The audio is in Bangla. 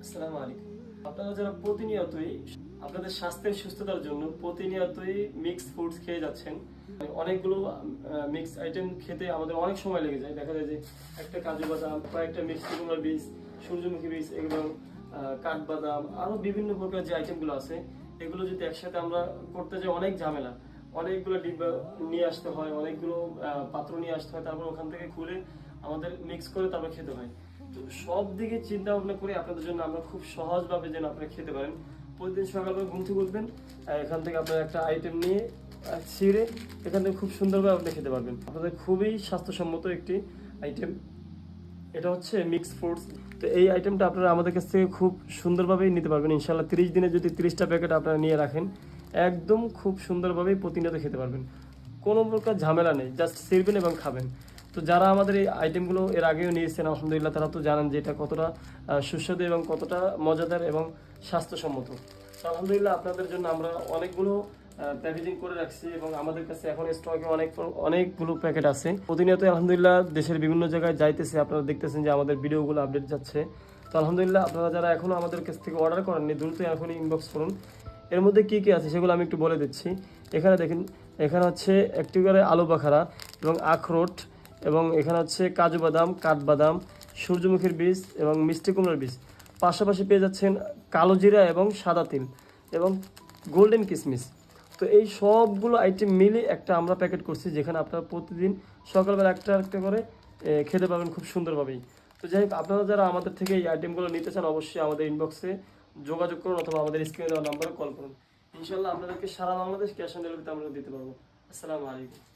আসসালামু আলাইকুম। আপনারা যারা প্রতিনিয়তই আপনাদের স্বাস্থ্যের সুস্থতার জন্য প্রতিনিয়তই মিক্সড ফুডস খেয়ে যাচ্ছেন, অনেকগুলো মিক্স আইটেম খেতে আমাদের অনেক সময় লেগে যায়। দেখা যায় যে একটা কাজু বাদাম, কয়েকটা মিষ্টি কুমড়ার বীজ, সূর্যমুখী বীজ, এগুলো কাঠবাদাম, আরো বিভিন্ন প্রকার যে আইটেমগুলো আছে, এগুলো যদি একসাথে আমরা করতে যাই অনেক ঝামেলা। অনেকগুলো ডিব্বা নিয়ে আসতে হয়, অনেকগুলো পাত্র নিয়ে আসতে হয়, তারপর ওখান থেকে খুলে আমাদের মিক্স করে তারপর খেতে হয়। তো সব দিকে চিন্তা ভাবনা করে আপনাদের জন্য আমরা খুব সহজভাবে যেন আপনারা খেতে পারেন। প্রতিদিন সকালবেলা ঘুম থেকে উঠবেন, এখান থেকে আপনারা একটা আইটেম নিয়ে ছিঁড়ে এখান থেকে খুব সুন্দরভাবে আপনি খেতে পারবেন। আপনাদের খুবই স্বাস্থ্যসম্মত একটি আইটেম, এটা হচ্ছে মিক্স ফ্রুটস। তো এই আইটেমটা আপনারা আমাদের কাছ থেকে খুব সুন্দরভাবেই নিতে পারবেন ইনশাল্লাহ। 30 দিনে যদি 30টা প্যাকেট আপনারা নিয়ে রাখেন, একদম খুব সুন্দরভাবেই প্রতিনিয়ত খেতে পারবেন। কোনো প্রকার ঝামেলা নেই, জাস্ট ছিঁড়বেন এবং খাবেন। তো যারা আমাদের এই আইটেমগুলো এর আগেও নিয়েছেন আলহামদুলিল্লাহ, তারা তো জানেন যে এটা কতটা সুস্বাদু এবং কতটা মজাদার এবং স্বাস্থ্যসম্মত। তো আলহামদুলিল্লাহ আপনাদের জন্য আমরা অনেকগুলো প্যাকেজিং করে রাখছি এবং আমাদের কাছে এখন স্টকে অনেকগুলো প্যাকেট আছে। প্রতিনিয়ত আলহামদুলিল্লাহ দেশের বিভিন্ন জায়গায় যাইতেছে, আপনারা দেখতেছেন যে আমাদের ভিডিওগুলো আপডেট যাচ্ছে। তো আলহামদুলিল্লাহ আপনারা যারা এখনো আমাদের কাছ থেকে অর্ডার করেননি, দ্রুত এখনই ইনবক্স করুন। এর মধ্যে কি কি আছে সেগুলো আমি একটু বলে দিচ্ছি। এখানে দেখেন, এখানে হচ্ছে একটি করে আলু বাখারা এবং আখরোট, এবং এখানে হচ্ছে কাজু বাদাম, কাঠবাদাম, সূর্যমুখীর বীজ এবং মিষ্টি কুমড়ার বীজ। পাশাপাশি পেয়ে যাচ্ছেন কালো জিরা এবং সাদা তিল এবং গোল্ডেন কিশমিশ। তো এই সবগুলো আইটেম মিলে একটা আমরা প্যাকেট করছি, যেখানে আপনারা প্রতিদিন সকালবেলা একটা একটা করে খেতে পাবেন খুব সুন্দরভাবেই। তো যাই হোক, আপনারা যারা আমাদের থেকে এই আইটেমগুলো নিতে চান, অবশ্যই আমাদের ইনবক্সে যোগাযোগ করুন অথবা আমাদের স্ক্রিনে দেওয়া নাম্বারে কল করুন। ইনশাল্লাহ আপনাদেরকে সারা বাংলাদেশ ক্যাশ অন ডেলিভারিতে আমরা দিতে পারবো। আসসালামু আলাইকুম।